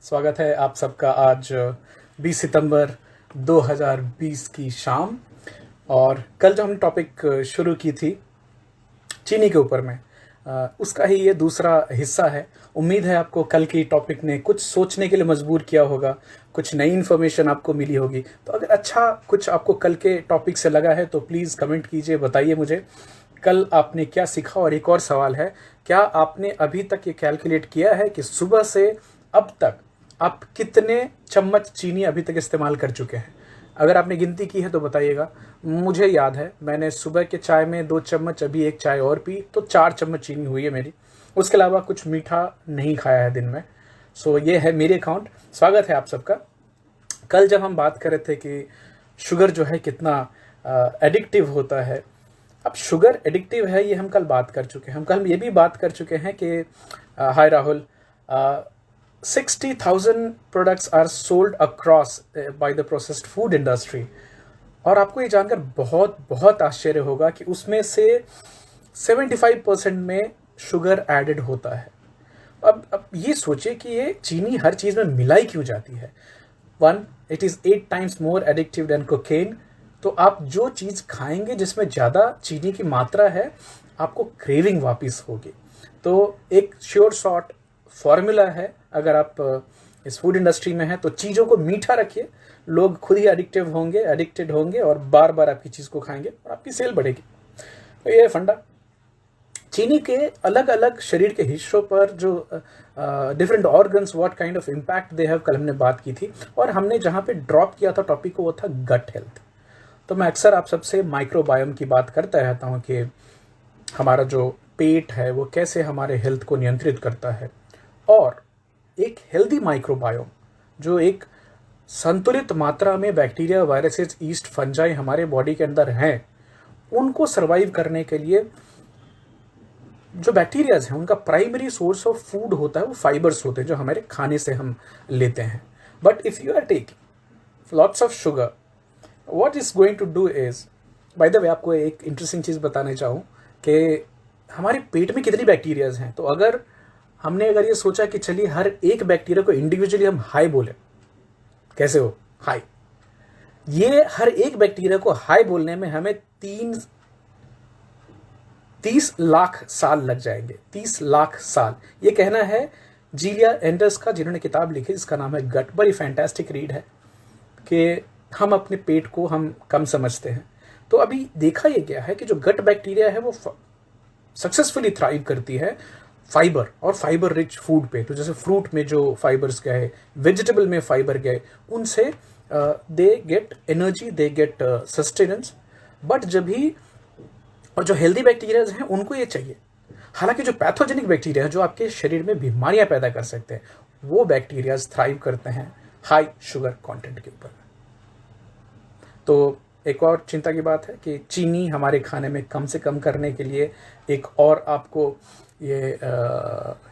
स्वागत है आप सबका आज 20 सितंबर 2020 की शाम। और कल जो हमने टॉपिक शुरू की थी चीनी के ऊपर में, उसका ही ये दूसरा हिस्सा है। उम्मीद है आपको कल की टॉपिक ने कुछ सोचने के लिए मजबूर किया होगा, कुछ नई इन्फॉर्मेशन आपको मिली होगी। तो अगर अच्छा कुछ आपको कल के टॉपिक से लगा है तो प्लीज़ कमेंट कीजिए, बताइए मुझे कल आपने क्या सीखा। और एक और सवाल है, क्या आपने अभी तक ये कैलकुलेट किया है कि सुबह से अब तक आप कितने चम्मच चीनी अभी तक इस्तेमाल कर चुके हैं? अगर आपने गिनती की है तो बताइएगा। मुझे याद है मैंने सुबह के चाय में 2 चम्मच, अभी एक चाय और पी तो 4 चम्मच चीनी हुई है मेरी। उसके अलावा कुछ मीठा नहीं खाया है दिन में। सो ये है मेरे अकाउंट। स्वागत है आप सबका। कल जब हम बात कर रहे थे कि शुगर जो है कितना एडिक्टिव होता है, अब शुगर एडिक्टिव है ये हम कल बात कर चुके हैं। हम कल ये भी बात कर चुके हैं कि हाय Rahul, 60,000 products are sold across by the processed food industry। और आपको ये जानकर बहुत बहुत आश्चर्य होगा कि उसमें से 75% में शुगर एडेड होता है। अब ये सोचिए कि ये चीनी हर चीज़ में मिलाई क्यों जाती है। 1, it is 8 times more addictive than cocaine। तो आप जो चीज़ खाएंगे जिसमें ज़्यादा चीनी की मात्रा है, आपको क्रेविंग वापस होगी। तो एक श्योर शॉर्ट फॉर्मूला है, अगर आप इस फूड इंडस्ट्री में हैं तो चीज़ों को मीठा रखिए, लोग खुद ही एडिक्टेड होंगे और बार बार आपकी चीज़ को खाएंगे और आपकी सेल बढ़ेगी। तो ये है फंडा। चीनी के अलग अलग शरीर के हिस्सों पर जो different organs, what kind of impact they have, कल हमने बात की थी। और हमने जहाँ पे ड्रॉप किया था टॉपिक को वो था गट हेल्थ। तो मैं अक्सर आप सबसे माइक्रोबायोम की बात करता रहता हूँ कि हमारा जो पेट है वो कैसे हमारे हेल्थ को नियंत्रित करता है। और एक हेल्दी माइक्रोबायोम जो एक संतुलित मात्रा में बैक्टीरिया, वायरसेस, ईस्ट, फंजाई हमारे बॉडी के अंदर हैं, उनको सरवाइव करने के लिए जो बैक्टीरियाज हैं उनका प्राइमरी सोर्स ऑफ फूड होता है वो फाइबर्स होते हैं जो हमारे खाने से हम लेते हैं। But if you are taking lots of sugar, what is going to do is, by the way आपको एक इंटरेस्टिंग चीज़ बताने चाहूँ कि हमारे पेट में कितनी बैक्टीरियाज हैं। तो अगर ये सोचा कि चलिए हर एक बैक्टीरिया को इंडिविजुअली हम हाई बोले, कैसे हो हाई, ये हर एक बैक्टीरिया को हाई बोलने में हमें 30 लाख साल लग जाएंगे। 30 लाख साल। ये कहना है जीलिया एंडर्स का, जिन्होंने किताब लिखी जिसका नाम है गट। बड़ी फैंटास्टिक रीड है कि हम अपने पेट को हम कम समझते हैं। तो अभी देखा यह गया है कि जो गट बैक्टीरिया है वो सक्सेसफुली थ्राइव करती है फाइबर और फाइबर रिच फूड पे। तो जैसे फ्रूट में जो फाइबर्स गए, वेजिटेबल में फाइबर गए, उनसे they get energy, they get sustenance. But जब भी, और जो हेल्दी बैक्टीरियाज हैं उनको ये चाहिए। हालांकि जो पैथोजेनिक बैक्टीरिया है जो आपके शरीर में बीमारियां पैदा कर सकते हैं, वो बैक्टीरियाज थ्राइव करते हैं हाई शुगर कंटेंट के ऊपर। तो एक और चिंता की बात है कि चीनी हमारे खाने में कम से कम करने के लिए एक और आपको ये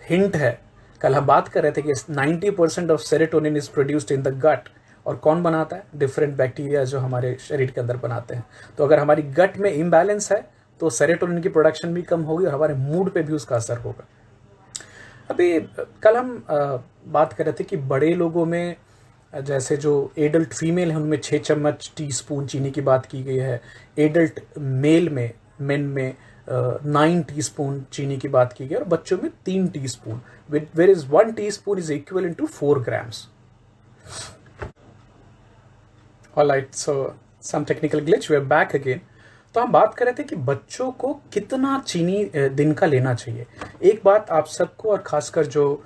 हिंट है। कल हम बात कर रहे थे कि 90% of serotonin is produced in the gut. और कौन बनाता है? डिफरेंट बैक्टीरिया जो हमारे शरीर के अंदर बनाते हैं। तो अगर हमारी गट में इम्बैलेंस है तो सेरोटोनिन की प्रोडक्शन भी कम होगी और हमारे मूड पे भी उसका असर होगा। अभी कल हम बात कर रहे थे कि बड़े लोगों में, जैसे जो एडल्ट फीमेल है उनमें 6 चम्मच टीस्पून चीनी की बात की गई है। एडल्ट मेल में, मेन में 9 टीस्पून चीनी की बात की गई और बच्चों में 3 teaspoon, where is 1 teaspoon is equivalent to 4 grams. Alright, so some technical glitch, we are back again. तो हम बात कर रहे थे कि बच्चों को कितना चीनी दिन का लेना चाहिए। एक बात आप सबको और खासकर जो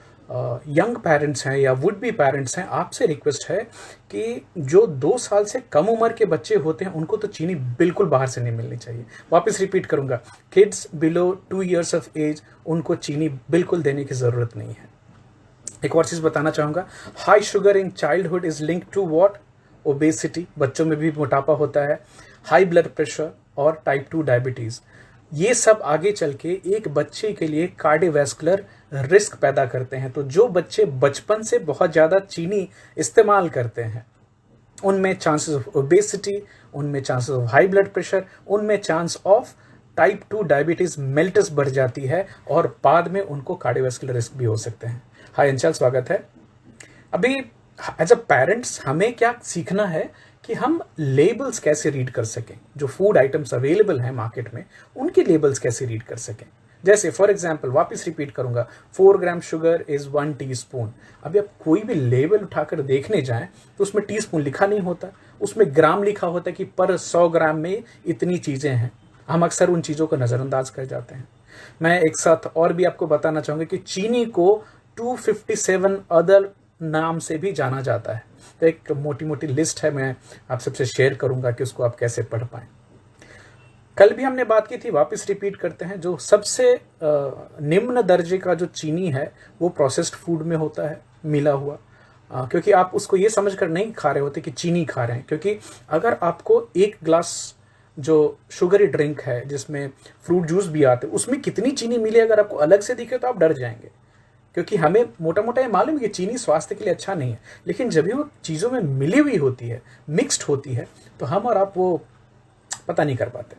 यंग पेरेंट्स हैं या वुड बी पेरेंट्स हैं, आपसे रिक्वेस्ट है कि जो 2 साल से कम उम्र के बच्चे होते हैं उनको तो चीनी बिल्कुल बाहर से नहीं मिलनी चाहिए। वापस रिपीट करूंगा, kids below 2 years of age, उनको चीनी बिल्कुल देने की ज़रूरत नहीं है। एक और चीज़ बताना चाहूँगा, high sugar in childhood is linked to what? Obesity, बच्चों में भी मोटापा होता है, हाई ब्लड प्रेशर और टाइप 2 डायबिटीज़। ये सब आगे चल के एक बच्चे के लिए कार्डियोवैस्कुलर रिस्क पैदा करते हैं। तो जो बच्चे बचपन से बहुत ज़्यादा चीनी इस्तेमाल करते हैं उनमें चांसेस ऑफ ओबेसिटी, उनमें chances of high blood pressure, उनमें चांस ऑफ टाइप 2 डायबिटीज़ मेल्टस बढ़ जाती है और बाद में उनको कार्डियोवैस्कुलर रिस्क भी हो सकते हैं। हाय अंचल, स्वागत है। अभी एज अ पेरेंट्स हमें क्या सीखना है कि हम लेबल्स कैसे रीड कर सकें, जो फूड आइटम्स अवेलेबल हैं मार्केट में उनके लेबल्स कैसे रीड कर सकें। जैसे फॉर एग्जांपल वापस रिपीट करूंगा, 4 ग्राम शुगर इज 1 टीस्पून। अभी आप कोई भी लेबल उठाकर देखने जाएं तो उसमें टीस्पून लिखा नहीं होता, उसमें ग्राम लिखा होता है कि पर 100 ग्राम में इतनी चीजें हैं। हम अक्सर उन चीजों को नजरअंदाज कर जाते हैं। मैं एक साथ और भी आपको बताना चाहूंगा कि चीनी को 257 अदर नाम से भी जाना जाता है। तो एक मोटी मोटी लिस्ट है, मैं आप सबसे शेयर करूंगा कि उसको आप कैसे पढ़ पाएं। कल भी हमने बात की थी, वापस रिपीट करते हैं, जो सबसे निम्न दर्जे का जो चीनी है वो प्रोसेस्ड फूड में होता है, मिला हुआ। क्योंकि आप उसको ये समझकर नहीं खा रहे होते कि चीनी खा रहे हैं, क्योंकि अगर आपको एक ग्लास जो शुगरी ड्रिंक है जिसमें फ्रूट जूस भी आते हैं उसमें कितनी चीनी मिली अगर आपको अलग से दिखे तो आप डर जाएंगे, क्योंकि हमें मोटा मोटा ये मालूम है कि चीनी स्वास्थ्य के लिए अच्छा नहीं है, लेकिन जब भी वो चीज़ों में मिली हुई होती है, मिक्स्ड होती है, तो हम और आप वो पता नहीं कर पाते।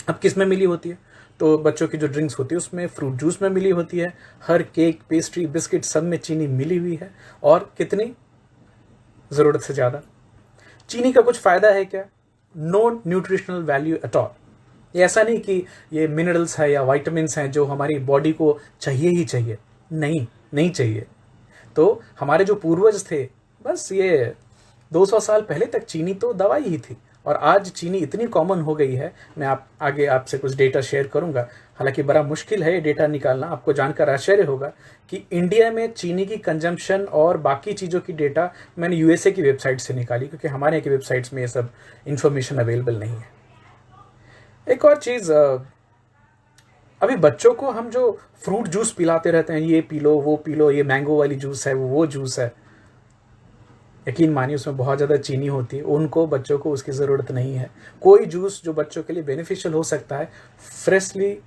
अब किस में मिली होती है, तो बच्चों की जो ड्रिंक्स होती है उसमें, फ्रूट जूस में मिली होती है, हर केक, पेस्ट्री, बिस्किट सब में चीनी मिली हुई है, और कितनी, ज़रूरत से ज़्यादा। चीनी का कुछ फ़ायदा है क्या? No nutritional value at all. ये ऐसा नहीं कि ये मिनरल्स है या वाइटामिन्स हैं जो हमारी बॉडी को चाहिए ही चाहिए, नहीं चाहिए। तो हमारे जो पूर्वज थे, बस ये 200 साल पहले तक चीनी तो दवाई ही थी, और आज चीनी इतनी कॉमन हो गई है। मैं आगे आपसे कुछ डेटा शेयर करूंगा, हालांकि बड़ा मुश्किल है ये डेटा निकालना। आपको जानकर आश्चर्य होगा कि इंडिया में चीनी की कंजम्पशन और बाकी चीज़ों की डेटा मैंने यूएसए की वेबसाइट से निकाली, क्योंकि हमारे यहाँ की वेबसाइट्स में ये सब इंफॉर्मेशन अवेलेबल नहीं है। एक और चीज़, अभी बच्चों को हम जो फ्रूट जूस पिलाते रहते हैं, ये पी लो, वो पी लो, ये मैंगो वाली जूस है, वो जूस है, यकीन मानिए उसमें बहुत ज़्यादा चीनी होती है। उनको, बच्चों को उसकी ज़रूरत नहीं है। कोई जूस जो बच्चों के लिए बेनिफिशियल हो सकता है, freshly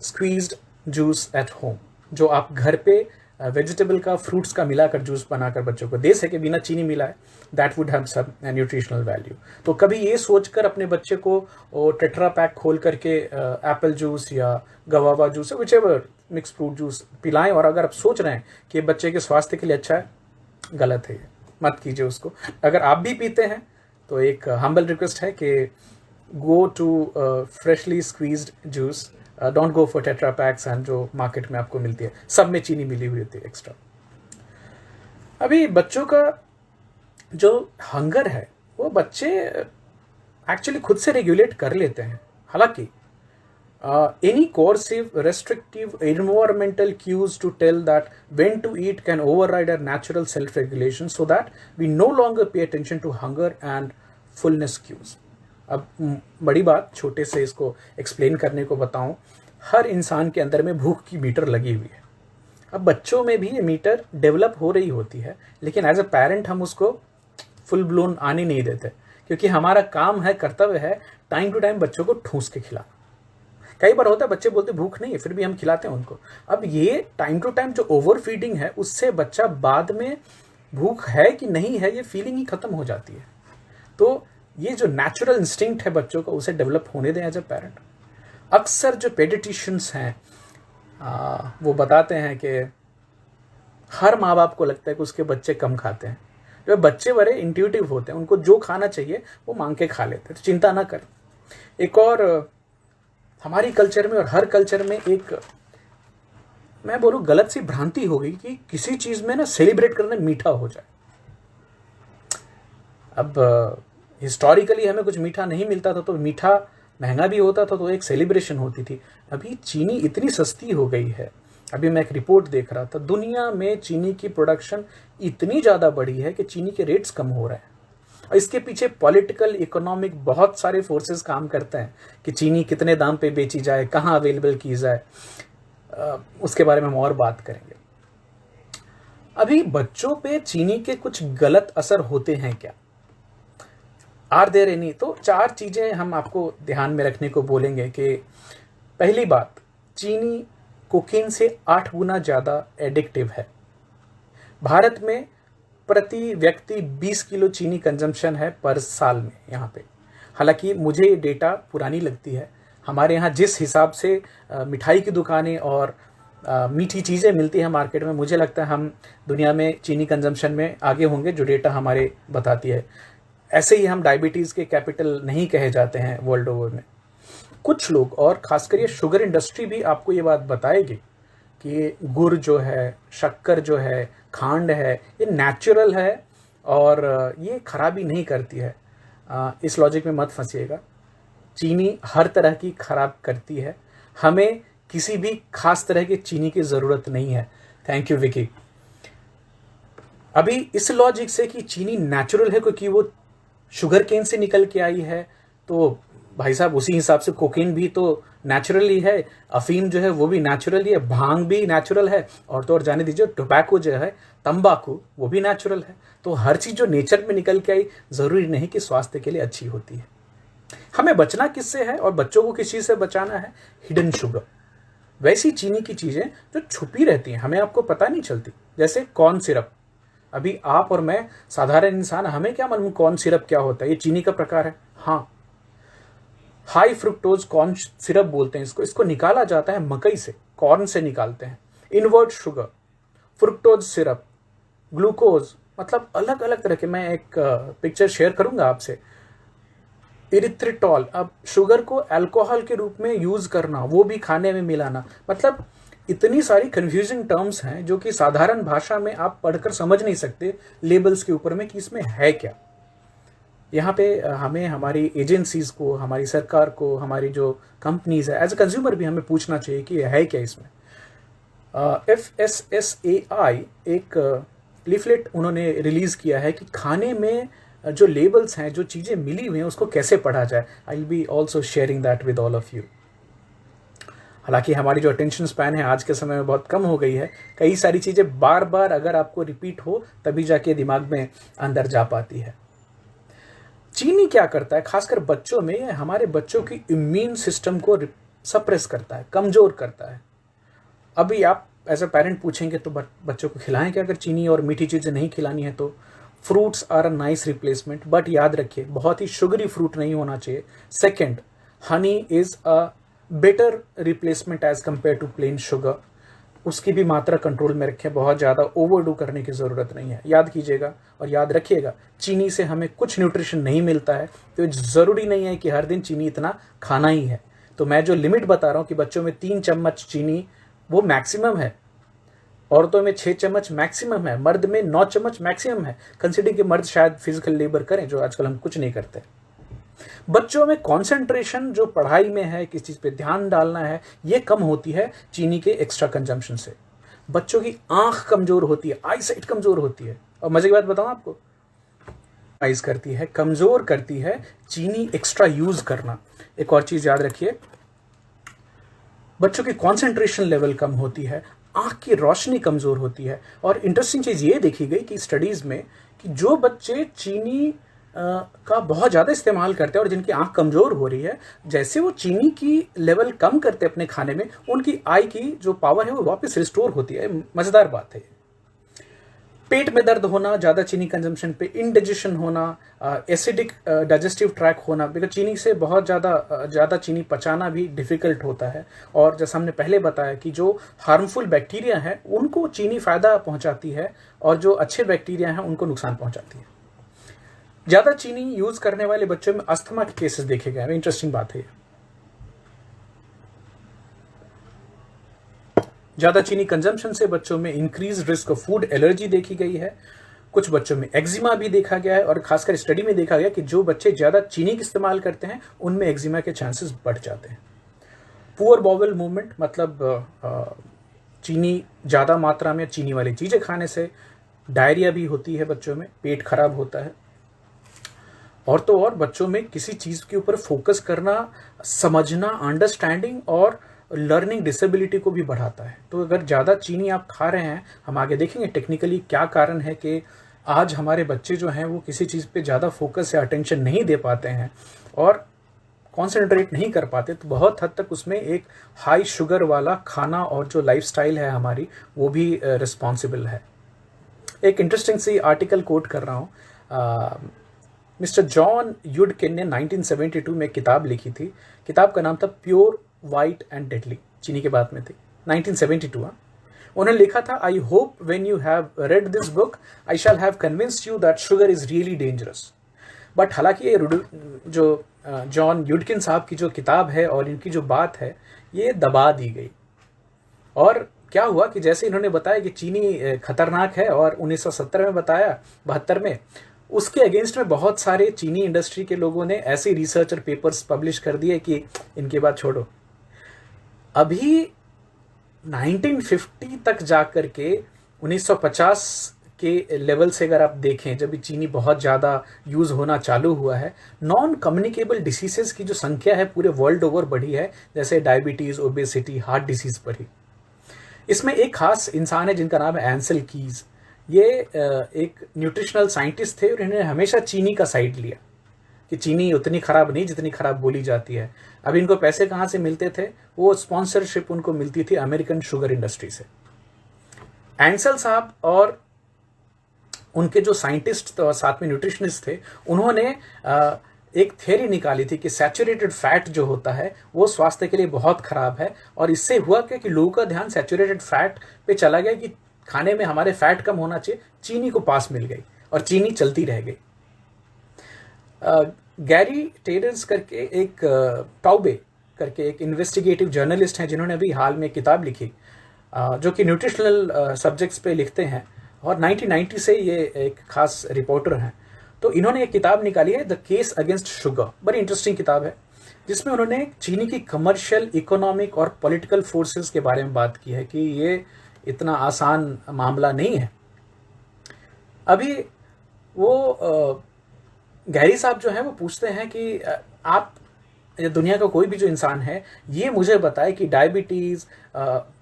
squeezed juice at home, जो आप घर पे वेजिटेबल का, फ्रूट्स का मिलाकर जूस बनाकर बच्चों को दे सके बिना चीनी मिलाए, that would have some nutritional value. तो कभी ये सोचकर अपने बच्चे को टेट्रा पैक खोल करके एप्पल जूस या गवावा जूस या विचएवर मिक्स फ्रूट जूस पिलाएं, और अगर आप सोच रहे हैं कि बच्चे के स्वास्थ्य के लिए अच्छा है, गलत है, मत कीजिए उसको। अगर आप भी पीते हैं तो एक हम्बल रिक्वेस्ट है कि go to freshly squeezed juice, don't go for tetra packs and जो मार्केट में आपको मिलती है, सब में चीनी मिली हुई होती है एक्स्ट्रा। अभी बच्चों का जो हंगर है वो बच्चे एक्चुअली खुद से रेगुलेट कर लेते हैं। हालांकि any coercive, restrictive, environmental cues to tell that when to eat can override our natural self-regulation, so that we no longer pay attention to hunger and fullness cues. अब बड़ी बात, छोटे से इसको एक्सप्लेन करने को बताऊं, हर इंसान के अंदर में भूख की मीटर लगी हुई है। अब बच्चों में भी ये मीटर डेवलप हो रही होती है, लेकिन एज अ पेरेंट हम उसको फुल ब्लोन आने नहीं देते, क्योंकि हमारा काम है, कर्तव्य है, टाइम टू टाइम बच्चों को ठूस के खिलाना। कई बार होता है बच्चे बोलते भूख नहीं है, फिर भी हम खिलाते हैं उनको। अब ये टाइम टू टाइम जो ओवर फीडिंग है, उससे बच्चा बाद में भूख है कि नहीं है ये फीलिंग ही खत्म हो जाती है। तो ये जो नेचुरल इंस्टिंक्ट है बच्चों का, उसे डेवलप होने दें एज ए पेरेंट। अक्सर जो पेडिटिशियंस हैं वो बताते हैं कि हर माँ बाप को लगता है कि उसके बच्चे कम खाते हैं। जो बच्चे बड़े इंट्यूटिव होते हैं, उनको जो खाना चाहिए वो मांग के खा लेते हैं, तो चिंता ना करें। एक और हमारी कल्चर में और हर कल्चर में एक, मैं बोलूं, गलत सी भ्रांति हो गई कि किसी चीज में ना सेलिब्रेट करना मीठा हो जाए। अब हिस्टोरिकली हमें कुछ मीठा नहीं मिलता था, तो मीठा महंगा भी होता था, तो एक सेलिब्रेशन होती थी। अभी चीनी इतनी सस्ती हो गई है। अभी मैं एक रिपोर्ट देख रहा था, दुनिया में चीनी की प्रोडक्शन इतनी ज़्यादा बढ़ी है कि चीनी के रेट्स कम हो रहे हैं। और इसके पीछे पॉलिटिकल, इकोनॉमिक बहुत सारे फोर्सेस काम करते हैं कि चीनी कितने दाम पे बेची जाए, कहाँ अवेलेबल की जाए। उसके बारे में हम और बात करेंगे। अभी बच्चों पे चीनी के कुछ गलत असर होते हैं क्या? Are there any? तो 4 चीजें हम आपको ध्यान में रखने को बोलेंगे कि पहली बात, चीनी कोकीन से 8 गुना ज़्यादा एडिक्टिव है। भारत में प्रति व्यक्ति 20 किलो चीनी कंजम्पशन है पर साल में यहाँ पे। हालांकि मुझे ये डेटा पुरानी लगती है। हमारे यहाँ जिस हिसाब से मिठाई की दुकानें और मीठी चीज़ें मिलती हैं मार्केट में। मुझे लगता है हम दुनिया में चीनी कंजम्पशन में आगे होंगे, जो डेटा हमारे बताती है। ऐसे ही हम डायबिटीज़ के कैपिटल नहीं कहे जाते हैं वर्ल्ड ओवर में। कुछ लोग, और खासकर ये शुगर इंडस्ट्री भी आपको ये बात बताएगी कि गुड़ जो है, शक्कर जो है, खांड है, ये नेचुरल है और ये खराबी नहीं करती है। इस लॉजिक में मत फंसिएगा। चीनी हर तरह की खराब करती है, हमें किसी भी खास तरह की चीनी की ज़रूरत नहीं है। Thank you Vicky. अभी इस लॉजिक से कि चीनी नेचुरल है क्योंकि वो शुगर केन से निकल के आई है, तो भाई साहब उसी हिसाब से कोकेन भी तो नेचुरल ही है, अफीम जो है वो भी नेचुरल ही है, भांग भी नेचुरल है, और तो और जाने दीजिए टोबैको जो है, तंबाकू, वो भी नेचुरल है। तो हर चीज़ जो नेचर में निकल के आई ज़रूरी नहीं कि स्वास्थ्य के लिए अच्छी होती है। हमें बचना किससे है और बच्चों को किस चीज़ से बचाना है? हिडन शुगर, वैसी चीनी की चीज़ें जो छुपी रहती हैं, हमें आपको पता नहीं चलती। जैसे कॉर्न सिरप, अभी आप और मैं साधारण इंसान, हमें क्या मालूम कॉर्न सिरप क्या होता है? ये चीनी का प्रकार है। हाँ, हाई फ्रुक्टोज कॉर्न सिरप बोलते हैं इसको निकाला जाता है मकई से, कॉर्न से निकालते हैं। Invert sugar, fructose syrup, glucose, मतलब अलग अलग तरह के। मैं एक पिक्चर शेयर करूंगा आपसे। इरिथ्रिटॉल, अब शुगर को अल्कोहल के रूप में यूज करना, वो भी खाने में मिलाना, मतलब इतनी सारी कंफ्यूजिंग टर्म्स हैं जो कि साधारण भाषा में आप पढ़कर समझ नहीं सकते लेबल्स के ऊपर में कि इसमें है क्या। यहाँ पे हमें हमारी एजेंसीज को, हमारी सरकार को, हमारी जो कंपनीज है, एज ए कंज्यूमर भी हमें पूछना चाहिए कि है क्या इसमें। FSSAI एक लीफलेट उन्होंने रिलीज किया है कि खाने में जो लेबल्स हैं, जो चीज़ें मिली हुई हैं, उसको कैसे पढ़ा जाए। I will be also sharing that with all of you. हालांकि हमारी जो अटेंशन स्पैन है आज के समय में बहुत कम हो गई है, कई सारी चीज़ें बार बार अगर आपको रिपीट हो तभी जाके दिमाग में अंदर जा पाती है। चीनी क्या करता है, खासकर बच्चों में, ये हमारे बच्चों की इम्यून सिस्टम को सप्रेस करता है, कमज़ोर करता है। अभी आप एज अ पेरेंट पूछेंगे तो बच्चों को खिलाएं क्या अगर चीनी और मीठी चीज़ें नहीं खिलानी है तो? Fruits are a nice replacement, but याद रखिए बहुत ही शुगरी फ्रूट नहीं होना चाहिए। Second, honey is a better replacement as compared to plain sugar. उसकी भी मात्रा कंट्रोल में रखें, बहुत ज़्यादा ओवरडू करने की ज़रूरत नहीं है। याद कीजिएगा और याद रखिएगा, चीनी से हमें कुछ न्यूट्रिशन नहीं मिलता है, तो ज़रूरी नहीं है कि हर दिन चीनी इतना खाना ही है। तो मैं जो लिमिट बता रहा हूँ कि बच्चों में 3 चम्मच चीनी वो मैक्सिमम है, औरतों में 6 चम्मच मैक्सिमम है, मर्द में 9 चम्मच मैक्सिमम है। कंसिडर कि मर्द शायद फिजिकल लेबर करें, जो आजकल हम कुछ नहीं करते। बच्चों में कंसंट्रेशन जो पढ़ाई में है, किस चीज़ पे ध्यान डालना है, ये कम होती है चीनी के एक्स्ट्रा कंजम्पशन से। बच्चों की आंख कमज़ोर होती है, आई साइट कमज़ोर होती है। और मज़े की बात बताऊँ आपको, आइज करती है, कमज़ोर करती है चीनी एक्स्ट्रा यूज़ करना। एक और चीज़ याद रखिए, बच्चों की कंसंट्रेशन लेवल कम होती है, आंख की रोशनी कमज़ोर होती है। और इंटरेस्टिंग चीज़ ये देखी गई कि स्टडीज़ में कि जो बच्चे चीनी का बहुत ज़्यादा इस्तेमाल करते हैं और जिनकी आंख कमज़ोर हो रही है, जैसे वो चीनी की लेवल कम करते हैं अपने खाने में, उनकी आई की जो पावर है वो वापस रिस्टोर होती है। मज़ेदार बात है। पेट में दर्द होना ज़्यादा चीनी कंजम्पशन पे, इंडाइजेशन होना, एसिडिक डाइजेस्टिव ट्रैक होना, बिकॉज चीनी से बहुत ज़्यादा चीनी पचाना भी डिफ़िकल्ट होता है। और जैसा हमने पहले बताया कि जो हार्मफुल बैक्टीरिया हैं उनको चीनी फ़ायदा पहुंचाती है और जो अच्छे बैक्टीरिया हैं उनको नुकसान पहुंचाती है। ज़्यादा चीनी यूज़ करने वाले बच्चों में अस्थमा के केसेस देखे गए हैं। इंटरेस्टिंग बात है। ज़्यादा चीनी कंजम्पशन से बच्चों में increase risk of food allergy देखी गई है। कुछ बच्चों में एक्जिमा भी देखा गया है और खासकर स्टडी में देखा गया कि जो बच्चे ज़्यादा चीनी का इस्तेमाल करते हैं उनमें एक्जिमा के चांसेस बढ़ जाते हैं। पुअर बॉवल मूवमेंट, मतलब चीनी ज़्यादा मात्रा में चीनी वाली चीज़ें खाने से डायरिया भी होती है बच्चों में, पेट खराब होता है। और तो और बच्चों में किसी चीज़ के ऊपर फोकस करना, समझना, अंडरस्टैंडिंग और लर्निंग डिसेबिलिटी को भी बढ़ाता है। तो अगर ज़्यादा चीनी आप खा रहे हैं, हम आगे देखेंगे टेक्निकली क्या कारण है कि आज हमारे बच्चे जो हैं वो किसी चीज़ पे ज़्यादा फोकस या अटेंशन नहीं दे पाते हैं और कॉन्सेंट्रेट नहीं कर पाते, तो बहुत हद तक उसमें एक हाई शुगर वाला खाना और जो लाइफस्टाइल है हमारी, वो भी रिस्पॉन्सिबल है। एक इंटरेस्टिंग सी आर्टिकल कोट कर रहा हूँ। मिस्टर जॉन यूडकिन ने 1972 में किताब लिखी थी। किताब का नाम था प्योर, वाइट एंड डेडली, चीनी के बात में थी। 1972। उन्होंने लिखा था, I hope when you have read this book I shall have convinced you that sugar is really dangerous. But हालांकि ये जो जॉन यूडकिन साहब की जो किताब है और इनकी जो बात है ये दबा दी गई। और क्या हुआ कि जैसे इन्होंने बताया कि चीनी खतरनाक है और 1970 में बताया, 72 में, उसके अगेंस्ट में बहुत सारे चीनी इंडस्ट्री के लोगों ने ऐसे रिसर्च और पेपर्स पब्लिश कर दिए कि इनके बाद छोड़ो। अभी 1950 तक जाकर के 1950 के लेवल से अगर आप देखें, जब चीनी बहुत ज़्यादा यूज़ होना चालू हुआ है, नॉन कम्युनिकेबल डिसीजेस की जो संख्या है पूरे वर्ल्ड ओवर बढ़ी है, जैसे डायबिटीज़, ओबेसिटी, हार्ट डिसीज़ बढ़ी। इसमें एक खास इंसान है जिनका नाम है एंसेल कीज। ये एक न्यूट्रिशनल साइंटिस्ट थे और इन्होंने हमेशा चीनी का साइड लिया कि चीनी उतनी खराब नहीं जितनी खराब बोली जाती है। अब इनको पैसे कहाँ से मिलते थे? वो स्पॉन्सरशिप उनको मिलती थी अमेरिकन शुगर इंडस्ट्री से। एंसेल साहब और उनके जो साइंटिस्ट और साथ में न्यूट्रिशनिस्ट थे, उन्होंने एक थ्योरी निकाली थी कि सैचुरेटेड फैट जो होता है वो स्वास्थ्य के लिए बहुत खराब है। और इससे हुआ क्या कि लोगों का ध्यान सैचुरेटेड फैट पे चला गया कि खाने में हमारे फैट कम होना चाहिए, चीनी को पास मिल गई और चीनी चलती रह गई। गैरी टेरर्स करके एक टाउबे करके एक इन्वेस्टिगेटिव जर्नलिस्ट हैं जिन्होंने अभी हाल में किताब लिखी जो कि न्यूट्रिशनल सब्जेक्ट्स पे लिखते हैं और 1990 से ये एक खास रिपोर्टर हैं। तो इन्होंने एक किताब निकाली है, द केस अगेंस्ट शुगर। बड़ी इंटरेस्टिंग किताब है जिसमें उन्होंने चीनी की कमर्शियल, इकोनॉमिक और पॉलिटिकल फोर्सेस के बारे में बात की है कि ये इतना आसान मामला नहीं है। अभी वो गैरी साहब जो है वो पूछते हैं कि आप दुनिया का कोई भी जो इंसान है ये मुझे बताए कि डायबिटीज़,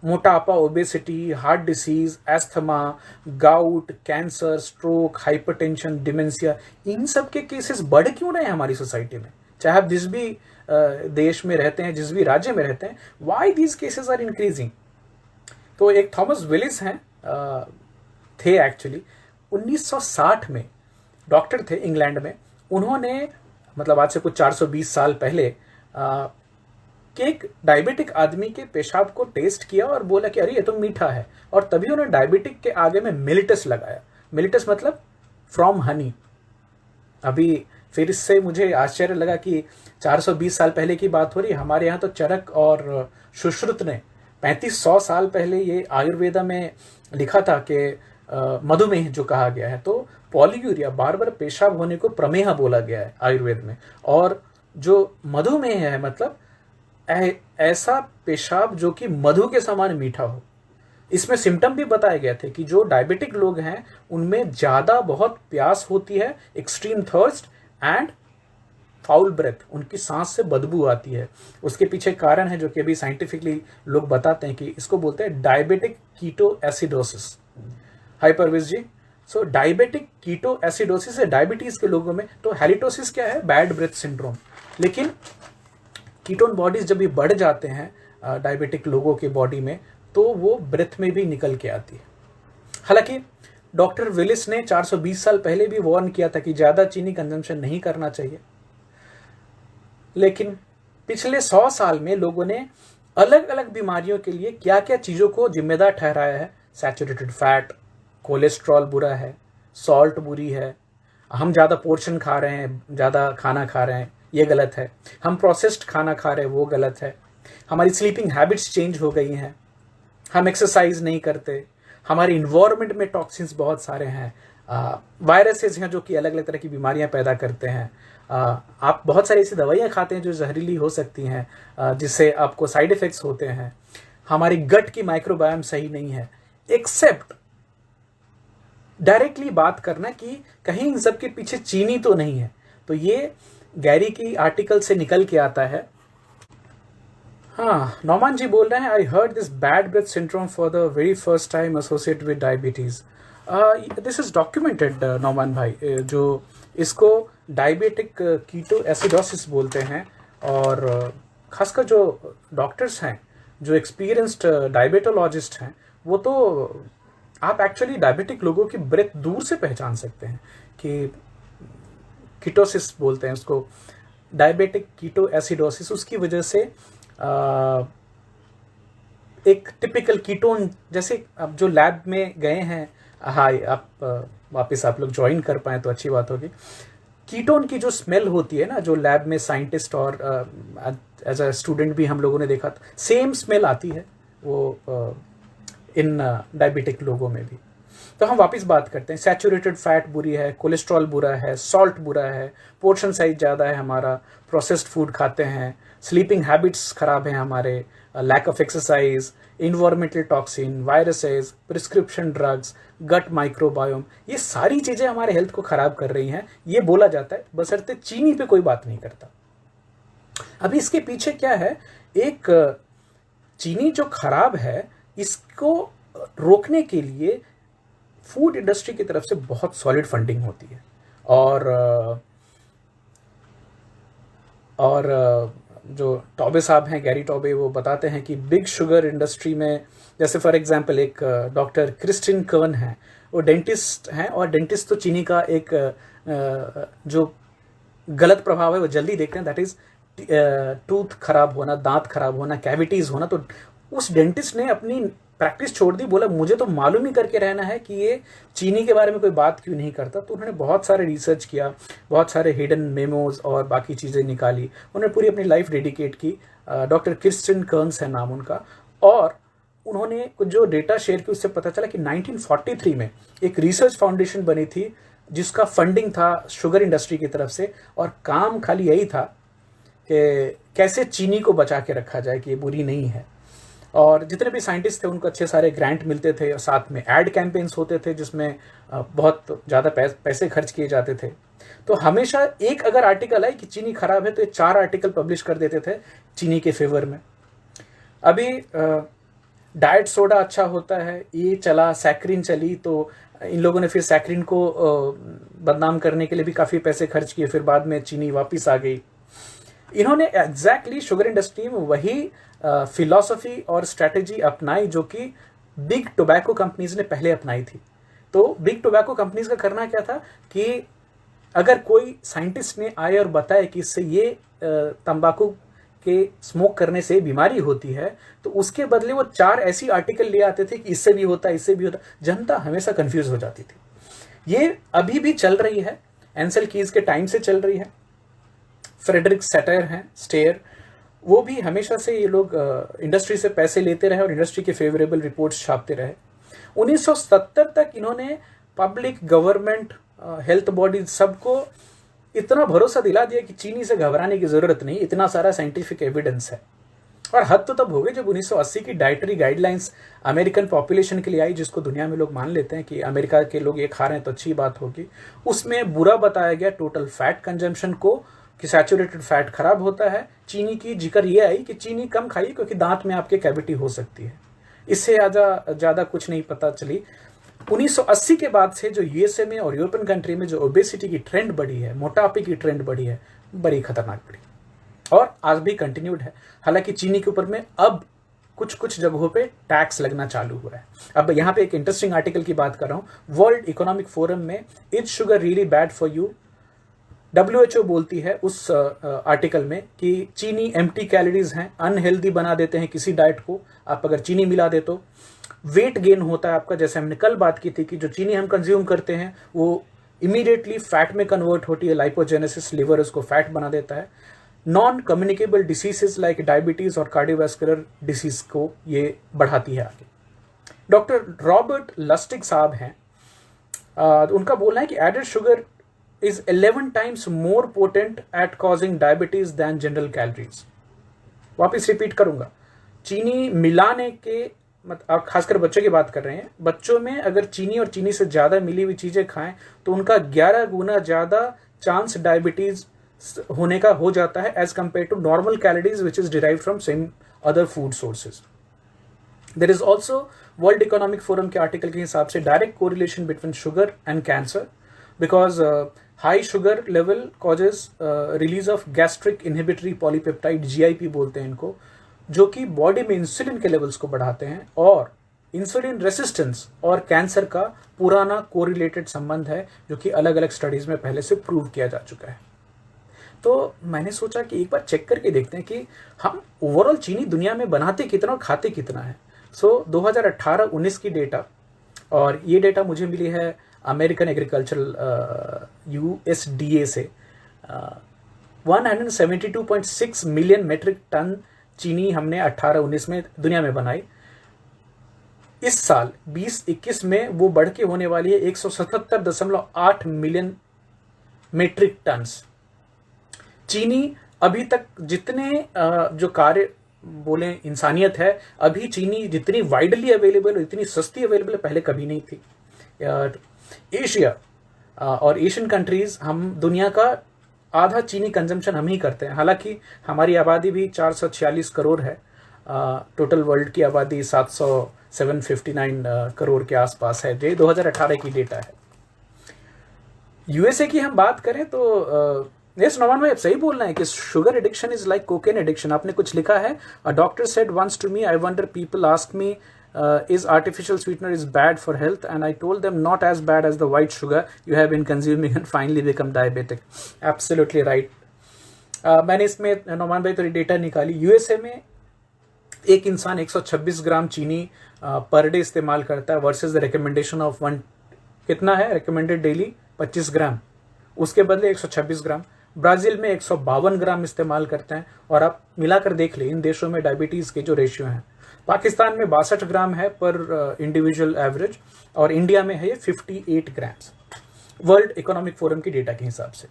मोटापा, obesity, heart disease, asthma, gout, cancer, stroke, hypertension, dementia, इन सब के केसेस बढ़ क्यों रहे हैं हमारी सोसाइटी में? चाहे आप जिस भी देश में रहते हैं, जिस भी राज्य में रहते हैं, why these cases are increasing? तो एक थॉमस विलिस हैं, थे एक्चुअली 1960 में, डॉक्टर थे इंग्लैंड में। उन्होंने मतलब आज से कुछ 420 साल पहले कि एक डायबिटिक आदमी के पेशाब को टेस्ट किया और बोला कि अरे ये तो मीठा है, और तभी उन्होंने डायबिटिक के आगे में मिलिटस लगाया। मिलिटस मतलब फ्रॉम हनी। अभी फिर इससे मुझे आश्चर्य लगा कि 420 साल पहले की बात हो रही है। हमारे यहाँ तो चरक और सुश्रुत ने 3500 साल पहले ये आयुर्वेदा में लिखा था कि मधुमेह जो कहा गया है, तो पॉलीयूरिया, बार बार पेशाब होने को प्रमेह बोला गया है आयुर्वेद में। और जो मधुमेह है मतलब ऐसा पेशाब जो कि मधु के समान मीठा हो। इसमें सिम्टम भी बताए गए थे कि जो डायबिटिक लोग हैं उनमें ज़्यादा बहुत प्यास होती है, extreme thirst and foul breath, उनकी सांस से बदबू आती है। उसके पीछे कारण है जो कि अभी साइंटिफिकली लोग बताते हैं कि इसको बोलते हैं diabetic ketoacidosis. Hi Parvez ji, so diabetic ketoacidosis है डायबिटीज के लोगों में। तो हैलिटोसिस क्या है? Bad breath syndrome. लेकिन कीटोन बॉडीज जब भी बढ़ जाते हैं डायबिटिक लोगों के बॉडी में, तो वो ब्रेथ में भी निकल के आती है। हालांकि डॉक्टर विलिस ने 420 साल पहले भी वार्न किया था कि ज़्यादा चीनी कंजम्पशन नहीं करना चाहिए। लेकिन पिछले 100 साल में लोगों ने अलग अलग बीमारियों के लिए क्या क्या चीज़ों को जिम्मेदार ठहराया है। सैचुरेटेड फैट, कोलेस्ट्रॉल बुरा है, सॉल्ट बुरी है, हम ज़्यादा पोर्शन खा रहे हैं, ज़्यादा खाना खा रहे हैं, ये गलत है, हम प्रोसेस्ड खाना खा रहे हैं, वो गलत है, हमारी स्लीपिंग हैबिट्स चेंज हो गई हैं, हम एक्सरसाइज नहीं करते, हमारे इन्वायरमेंट में टॉक्सिन्स बहुत सारे हैं, वायरसेस हैं जो कि अलग अलग तरह की बीमारियां पैदा करते हैं, आप बहुत सारी ऐसी दवाइयां खाते हैं जो जहरीली हो सकती हैं, जिससे आपको साइड इफ़ेक्ट्स होते हैं, हमारी गट की माइक्रोबायोम सही नहीं है, एक्सेप्ट डायरेक्टली बात करना कि कहीं इन सब के पीछे चीनी तो नहीं है। तो ये गैरी की आर्टिकल से निकल के आता है। हाँ, नौमान जी बोल रहे हैं, I heard this bad breath syndrome for the very first time associated with diabetes. This is documented Nauman भाई, जो इसको डायबिटिक कीटो एसिडोसिस बोलते हैं। और खासकर जो डॉक्टर्स हैं, जो एक्सपीरियंस्ड डायबिटोलॉजिस्ट हैं, वो तो आप एक्चुअली डायबिटिक लोगों की ब्रेथ दूर से पहचान सकते हैं कि कीटोसिस बोलते हैं उसको, डायबिटिक कीटो एसिडोसिस। उसकी वजह से एक टिपिकल कीटोन, जैसे अब जो लैब में गए हैं, हाँ आप वापस आप लोग ज्वाइन कर पाए तो अच्छी बात होगी। कीटोन की जो स्मेल होती है ना, जो लैब में साइंटिस्ट और एज अ स्टूडेंट भी हम लोगों ने देखा था, सेम स्मेल आती है वो इन डायबिटिक लोगों में भी। तो हम वापस बात करते हैं, सैचुरेटेड फैट बुरी है, कोलेस्ट्रॉल बुरा है, सॉल्ट बुरा है, पोर्शन साइज ज़्यादा है हमारा, प्रोसेस्ड फूड खाते हैं, स्लीपिंग हैबिट्स खराब हैं हमारे, lack of exercise, environmental toxin, viruses, prescription drugs, gut microbiome, ये सारी चीज़ें हमारे हेल्थ को ख़राब कर रही हैं, ये बोला जाता है, बशर्ते चीनी पे कोई बात नहीं करता। अभी इसके पीछे क्या है, एक चीनी जो खराब है इसको रोकने के लिए फूड इंडस्ट्री की तरफ से बहुत सॉलिड फंडिंग होती है। और जो टॉबे साहब हैं, गैरी टॉबे, वो बताते हैं कि बिग शुगर इंडस्ट्री में, जैसे फॉर एग्जांपल एक डॉक्टर क्रिस्टिन कर्न है, वो डेंटिस्ट हैं, और डेंटिस्ट तो चीनी का एक जो गलत प्रभाव है वो जल्दी देखते हैं, दैट इज टूथ खराब होना, दांत खराब होना, कैविटीज होना। तो उस डेंटिस्ट ने अपनी प्रैक्टिस छोड़ दी, बोला मुझे तो मालूम ही करके रहना है कि ये चीनी के बारे में कोई बात क्यों नहीं करता। तो उन्होंने बहुत सारे रिसर्च किया, बहुत सारे हिडन मेमोज और बाकी चीज़ें निकाली, उन्होंने पूरी अपनी लाइफ डेडिकेट की। डॉक्टर क्रिस्टिन कर्न्स है नाम उनका। और उन्होंने कुछ जो डेटा शेयर की उससे पता चला कि 1943 में एक रिसर्च फाउंडेशन बनी थी जिसका फंडिंग था शुगर इंडस्ट्री की तरफ से, और काम खाली यही था कि कैसे चीनी को बचा के रखा जाए कि ये बुरी नहीं है। और जितने भी साइंटिस्ट थे उनको अच्छे सारे ग्रांट मिलते थे, और साथ में एड कैंपेन्स होते थे जिसमें बहुत ज़्यादा पैसे खर्च किए जाते थे। तो हमेशा एक अगर आर्टिकल है कि चीनी खराब है तो ये 4 आर्टिकल पब्लिश कर देते थे चीनी के फेवर में। अभी डाइट सोडा अच्छा होता है, ये चला, सैक्रिन चली, तो इन लोगों ने फिर सैक्रिन को बदनाम करने के लिए भी काफ़ी पैसे खर्च किए, फिर बाद में चीनी वापस आ गई। इन्होंने एग्जैक्टली शुगर इंडस्ट्री में वही फिलॉसफी और स्ट्रैटेजी अपनाई जो कि बिग टोबैको कंपनीज ने पहले अपनाई थी। तो बिग टोबैको कंपनीज का करना क्या था कि अगर कोई साइंटिस्ट ने आए और बताए कि इससे ये तंबाकू के स्मोक करने से बीमारी होती है, तो उसके बदले वो 4 ऐसी आर्टिकल ले आते थे कि इससे भी होता, इससे भी होता। जनता हमेशा कंफ्यूज हो जाती थी। ये अभी भी चल रही है, एंसेल कीज के टाइम से चल रही है। फ्रेडरिक सेटर हैं, स्टेयर, वो भी हमेशा से ये लोग इंडस्ट्री से पैसे लेते रहे और इंडस्ट्री के फेवरेबल रिपोर्ट्स छापते रहे। 1970 तक इन्होंने पब्लिक, गवर्नमेंट, हेल्थ बॉडीज सबको इतना भरोसा दिला दिया कि चीनी से घबराने की जरूरत नहीं, इतना सारा साइंटिफिक एविडेंस है। और हद तो तब हो गई जब 1980 की डाइटरी गाइडलाइंस अमेरिकन पॉपुलेशन के लिए आई, जिसको दुनिया में लोग मान लेते हैं कि अमेरिका के लोग ये खा रहे हैं तो अच्छी बात होगी। उसमें बुरा बताया गया टोटल फैट कंजम्पशन को, कि सैचुरेटेड फैट खराब होता है। चीनी की जिक्र ये आई कि चीनी कम खाइए क्योंकि दांत में आपके कैविटी हो सकती है। इससे ज़्यादा कुछ नहीं पता चली। 1980 के बाद से जो यूएसए में और यूरोपियन कंट्री में जो ओबेसिटी की ट्रेंड बढ़ी है, मोटापे की ट्रेंड बढ़ी है, बड़ी खतरनाक बढ़ी, और आज भी कंटिन्यूड है। हालांकि चीनी के ऊपर में अब कुछ जगहों पे टैक्स लगना चालू हुआ है। अब यहाँ पे एक इंटरेस्टिंग आर्टिकल की बात कर रहा हूँ। वर्ल्ड इकोनॉमिक फोरम में is sugar really bad for you, WHO बोलती है उस आर्टिकल में कि चीनी एम्प्टी कैलोरीज हैं, अनहेल्दी बना देते हैं किसी डाइट को। आप अगर चीनी मिला दे तो वेट गेन होता है आपका, जैसे हमने कल बात की थी कि जो चीनी हम कंज्यूम करते हैं वो इमीडिएटली फैट में कन्वर्ट होती है, लाइपोजेनेसिस, लिवर उसको फैट बना देता है। Non communicable diseases like diabetes और कार्डियोवैस्कुलर डिसीज को ये बढ़ाती है आगे। डॉक्टर रॉबर्ट लस्टिग साहब हैं, उनका बोलना है कि added sugar is 11 times more potent at causing diabetes than general calories। वापिस रिपीट करूंगा, चीनी मिलाने के आप खासकर बच्चों की बात कर रहे हैं, बच्चों में अगर चीनी और चीनी से ज़्यादा मिली हुई चीज़ें खाएं तो उनका 11 गुना ज़्यादा चांस डायबिटीज होने का हो जाता है as compare to normal calories which is derived from same other food sources. There is also world economic forum के आर्टिकल के हिसाब से direct correlation between sugar and cancer, because high sugar level causes release of gastric inhibitory polypeptide, GIP बोलते हैं इनको, जो कि body में इंसुलिन के लेवल्स को बढ़ाते हैं। और इंसुलिन रेसिस्टेंस और कैंसर का पुराना कोरिलेटेड संबंध है, जो कि अलग अलग स्टडीज में पहले से प्रूव किया जा चुका है। तो मैंने सोचा कि एक बार चेक करके देखते हैं कि हम ओवरऑल चीनी दुनिया में बनाते कितना और खाते कितना है। सो 2018-19 की डेटा, और ये डेटा मुझे मिली है अमेरिकन एग्रीकल्चरल USDA से, 172.6 मिलियन मेट्रिक टन चीनी हमने 18-19 में दुनिया में बनाई। इस साल 2021 में वो बढ़ के होने वाली है 177.8 मिलियन मेट्रिक टन्स। चीनी अभी तक जितने जो कार्य बोले इंसानियत है, अभी चीनी जितनी वाइडली अवेलेबल, इतनी सस्ती अवेलेबल पहले कभी नहीं थी। एशिया और एशियन कंट्रीज, हम दुनिया का आधा चीनी कंजम्पशन हम ही करते हैं। हालांकि हमारी आबादी भी 446 करोड़ है, टोटल वर्ल्ड की आबादी 759 करोड़ के आसपास है। ये 2018 की डेटा है। यूएसए की हम बात करें तो यस नोमान भाई, आप सही बोल रहे हैं कि sugar addiction is like cocaine addiction. आपने कुछ लिखा है, a doctor said once to me, I wonder people ask me is artificial sweetener is bad for health, and I told them not as bad as the white sugar you have been consuming and finally become diabetic. Absolutely right. मैंने इसमें नोमान भाई थोड़ी data निकाली। USA में एक इंसान 126 ग्राम चीनी per day इस्तेमाल करता है वर्सेस द रिकमेंडेशन ऑफ कितना है रिकमेंडेड डेली 25 ग्राम, उसके बदले 126 ग्राम। ब्राजील में 152 ग्राम इस्तेमाल करते हैं। और आप मिलाकर देख ले इन देशों में डायबिटीज के जो रेशियो हैं। पाकिस्तान में 62 ग्राम है पर इंडिविजुअल एवरेज, और इंडिया में है ये 58 ग्राम्स, वर्ल्ड इकोनॉमिक फोरम की डेटा के हिसाब से।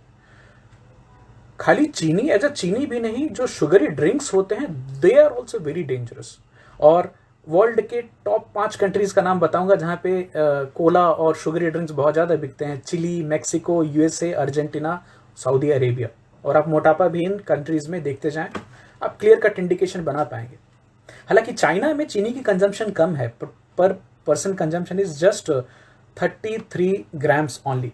खाली चीनी एज अ चीनी भी नहीं, जो शुगरी ड्रिंक्स होते हैं they are also very dangerous. और वर्ल्ड के टॉप 5 कंट्रीज का नाम बताऊंगा जहां पे कोला और शुगरी ड्रिंक्स बहुत ज्यादा बिकते हैं। Chile, Mexico, USA, Argentina, Saudi Arabia. और आप मोटापा भी इन कंट्रीज में देखते जाएं, आप क्लियर कट इंडिकेशन बना पाएंगे। हालांकि चाइना में चीनी की कंजम्पशन कम है, पर person consumption is just 33 grams only.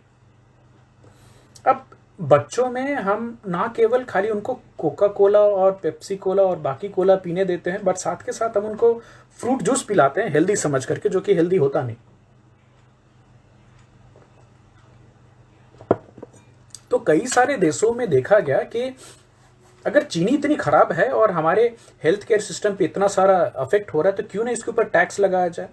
अब बच्चों में हम ना केवल खाली उनको कोका कोला और पेप्सी कोला और बाकी कोला पीने देते हैं, बट साथ के साथ हम उनको फ्रूट जूस पिलाते हैं हेल्दी समझ करके, जो कि हेल्दी होता नहीं। तो कई सारे देशों में देखा गया कि अगर चीनी इतनी खराब है और हमारे हेल्थ केयर सिस्टम पे इतना सारा अफेक्ट हो रहा है, तो क्यों ना इसके ऊपर टैक्स लगाया जाए।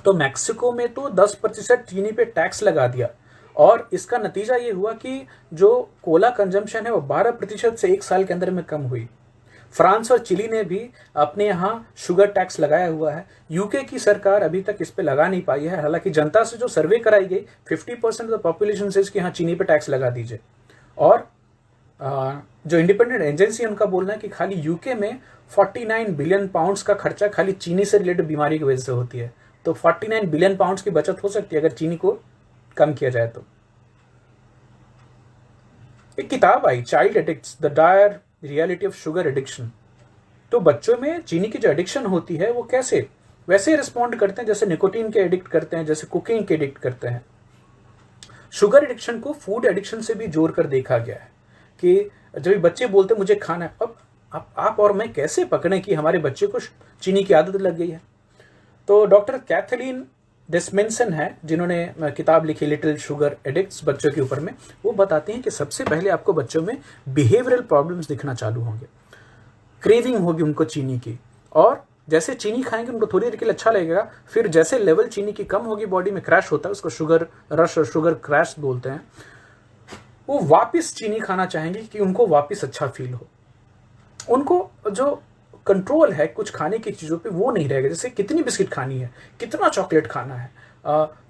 तो मैक्सिको में तो 10% चीनी पे टैक्स लगा दिया, और इसका नतीजा ये हुआ कि जो कोला कंजम्पशन है वो 12% से 1 साल के अंदर में कम हुई। फ्रांस और चिली ने भी अपने यहाँ शुगर टैक्स लगाया हुआ है। यूके की सरकार अभी तक इस पे लगा नहीं पाई है। हालांकि जनता से जो सर्वे कराई गई, 50% ऑफ द पॉपुलेशन से इसके यहाँ चीनी पे टैक्स लगा दीजिए। और जो इंडिपेंडेंट एजेंसी है उनका बोलना है कि खाली यूके में 49 बिलियन पाउंड्स का खर्चा खाली चीनी से रिलेटेड बीमारी की वजह से होती है। तो 49 बिलियन पाउंड्स की बचत हो सकती है अगर चीनी को कम किया जाए तो। एक किताब आई, child addicts, the dire reality of sugar addiction. तो बच्चों में चीनी की जो एडिक्शन होती है वो कैसे वैसे रिस्पॉन्ड करते हैं जैसे निकोटीन के एडिक्ट करते हैं, जैसे कुकिंग के एडिक्ट करते हैं। शुगर एडिक्शन को फूड एडिक्शन से भी जोड़कर देखा गया है कि जब बच्चे बोलते मुझे खाना है, अब आप और मैं कैसे पकड़ें कि हमारे बच्चे को चीनी की आदत लग गई है। तो डॉक्टर कैथरीन डिस्मेंसन है जिन्होंने किताब लिखी लिटिल शुगर एडिक्ट्स बच्चों के ऊपर में। वो बताते हैं कि सबसे पहले आपको बच्चों में बिहेवियरल प्रॉब्लम्स दिखना चालू होंगे, क्रेविंग होगी उनको चीनी की, और जैसे चीनी खाएंगे उनको थोड़ी देर के लिए अच्छा लगेगा, फिर जैसे लेवल चीनी की कम होगी बॉडी में, क्रैश होता है, उसको शुगर रश और शुगर क्रैश बोलते हैं, वो वापस चीनी खाना चाहेंगे कि उनको वापस अच्छा फील हो। उनको जो कंट्रोल है कुछ खाने की चीज़ों पे वो नहीं रहेगा, जैसे कितनी बिस्किट खानी है, कितना चॉकलेट खाना है,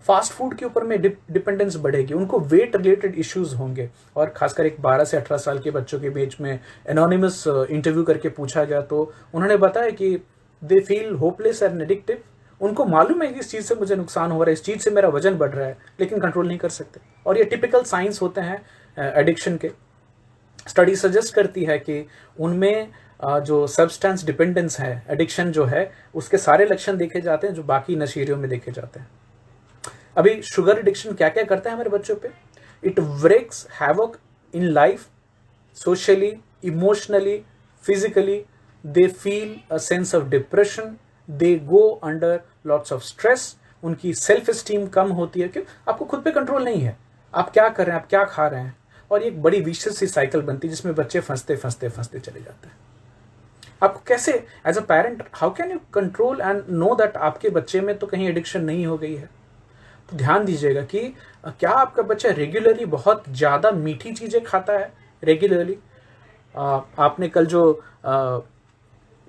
फास्ट फूड के ऊपर में डिपेंडेंस बढ़ेगी, उनको वेट रिलेटेड इश्यूज होंगे। और खासकर एक 12 से 18 साल के बच्चों के बीच में एनोनिमस इंटरव्यू करके पूछा गया तो उन्होंने बताया कि they feel hopeless and addictive. उनको मालूम है कि इस चीज़ से मुझे नुकसान हो रहा है, इस चीज़ से मेरा वजन बढ़ रहा है, लेकिन कंट्रोल नहीं कर सकते। और ये टिपिकल साइंस होते हैं एडिक्शन के। स्टडी सजेस्ट करती है कि उनमें जो सब्सटेंस डिपेंडेंस है, एडिक्शन जो है, उसके सारे लक्षण देखे जाते हैं जो बाकी नशीलियों में देखे जाते हैं। अभी शुगर एडिक्शन क्या क्या करता है हमारे बच्चों पे? It wrecks havoc in life, socially, emotionally, physically. They feel a sense of depression, they go under lots of stress. उनकी सेल्फ एस्टीम कम होती है, क्यों? आपको खुद पे कंट्रोल नहीं है, आप क्या कर रहे हैं, आप क्या खा रहे हैं, और ये एक बड़ी विशियस सी साइकिल बनती है जिसमें बच्चे फंसते फंसते फंसते चले जाते हैं। आपको कैसे as a parent how can you control and know that आपके बच्चे में तो कहीं एडिक्शन नहीं हो गई है। तो ध्यान दीजिएगा कि क्या आपका बच्चा रेगुलरली बहुत ज़्यादा मीठी चीज़ें खाता है रेगुलरली। आपने कल जो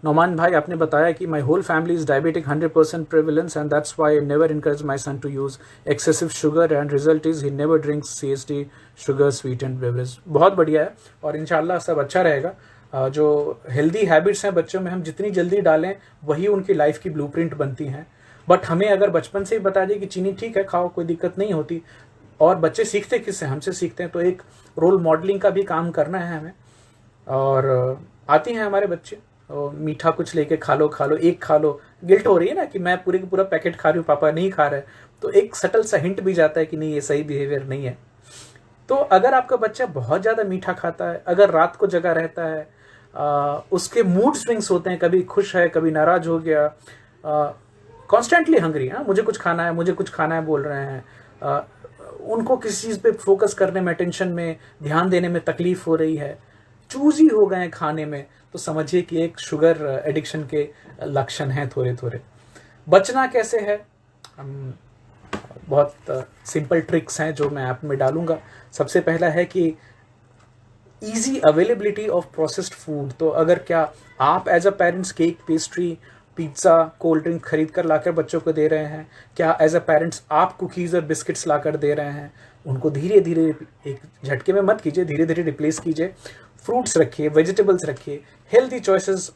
नोमान भाई आपने बताया कि my whole family is diabetic 100% prevalence and that's why I never encourage my son to use excessive sugar and result is he never drinks CSD sugar sweet and beverage. बहुत बढ़िया है और इंशाल्लाह सब अच्छा रहेगा। जो हेल्दी हैबिट्स हैं बच्चों में हम जितनी जल्दी डालें वही उनकी लाइफ की ब्लूप्रिंट बनती हैं। बट हमें अगर बचपन से ही बता दें कि चीनी ठीक है खाओ कोई दिक्कत नहीं होती, और बच्चे सीखते किससे, हमसे सीखते हैं, तो एक रोल मॉडलिंग का भी काम करना है हमें। और आते हैं हमारे बच्चे मीठा कुछ लेके खा लो एक खा लो, गिल्ट हो रही है ना कि मैं पूरे का पूरा पैकेट खा रही हूँ पापा नहीं खा रहे, तो एक सटल सा हिंट भी जाता है कि नहीं ये सही बिहेवियर नहीं है। तो अगर आपका बच्चा बहुत ज़्यादा मीठा खाता है, अगर रात को जगा रहता है, उसके मूड स्विंग्स होते हैं, कभी खुश है कभी नाराज हो गया, कॉन्स्टेंटली हंग्री, मुझे कुछ खाना है बोल रहे हैं, उनको किसी चीज़ पे फोकस करने में, टेंशन में, ध्यान देने में तकलीफ हो रही है, चूजी हो गए हैं खाने में, तो समझिए कि एक शुगर एडिक्शन के लक्षण हैं थोड़े थोड़े। बचना कैसे है, बहुत सिंपल ट्रिक्स हैं जो मैं ऐप में डालूंगा। सबसे पहला है कि easy availability of processed food. तो अगर क्या आप as a parents cake, pastry, pizza, cold drink खरीद कर लाकर बच्चों को दे रहे हैं, क्या एज अ पेरेंट्स आप कुकीज़ और बिस्किट्स लाकर दे रहे हैं, उनको धीरे धीरे, एक झटके में मत कीजिए, धीरे धीरे रिप्लेस कीजिए। फ्रूट्स रखिए, वेजिटेबल्स रखिए, हेल्दी चॉइसेस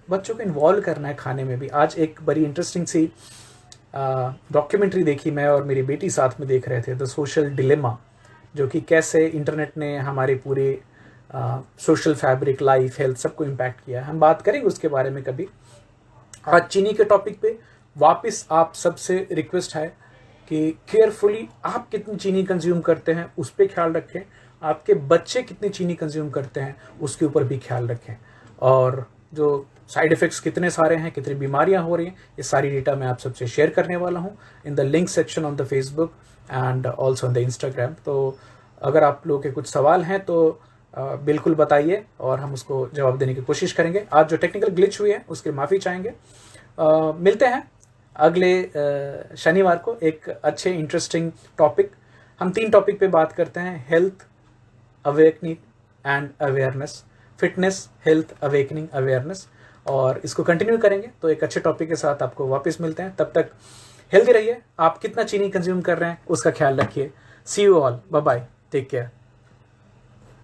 बच्चों को इन्वॉल्व करना है खाने में भी। आज एक बड़ी इंटरेस्टिंग सी डॉक्यूमेंट्री देखी, मैं और मेरी बेटी साथ में देख रहे थे, द सोशल डिलेमा, जो कि कैसे इंटरनेट ने हमारे पूरे सोशल फैब्रिक, लाइफ, हेल्थ सबको इम्पैक्ट किया है। हम बात करेंगे उसके बारे में कभी। आज चीनी के टॉपिक पे वापस आप सबसे रिक्वेस्ट है कि केयरफुली आप कितनी चीनी कंज्यूम करते हैं उस पर ख्याल रखें, आपके बच्चे कितनी चीनी कंज्यूम करते हैं उसके ऊपर भी ख्याल रखें, और जो साइड इफ़ेक्ट्स कितने सारे हैं, कितनी बीमारियां हो रही हैं, ये सारी डेटा मैं आप सबसे शेयर करने वाला हूं in the link section on the Facebook and also on the Instagram. तो अगर आप लोगों के कुछ सवाल हैं तो बिल्कुल बताइए और हम उसको जवाब देने की कोशिश करेंगे। आज जो टेक्निकल ग्लिच हुई है उसके लिए माफ़ी चाहेंगे। मिलते हैं अगले शनिवार को एक अच्छे इंटरेस्टिंग टॉपिक। हम 3 टॉपिक पे बात करते हैं, health, awakening and awareness, fitness, health, awakening, awareness, और इसको कंटिन्यू करेंगे। तो एक अच्छे टॉपिक के साथ आपको वापस मिलते हैं, तब तक हेल्दी रहिए। आप कितना चीनी कंज्यूम कर रहे हैं उसका ख्याल रखिए। See you all, bye bye, take care.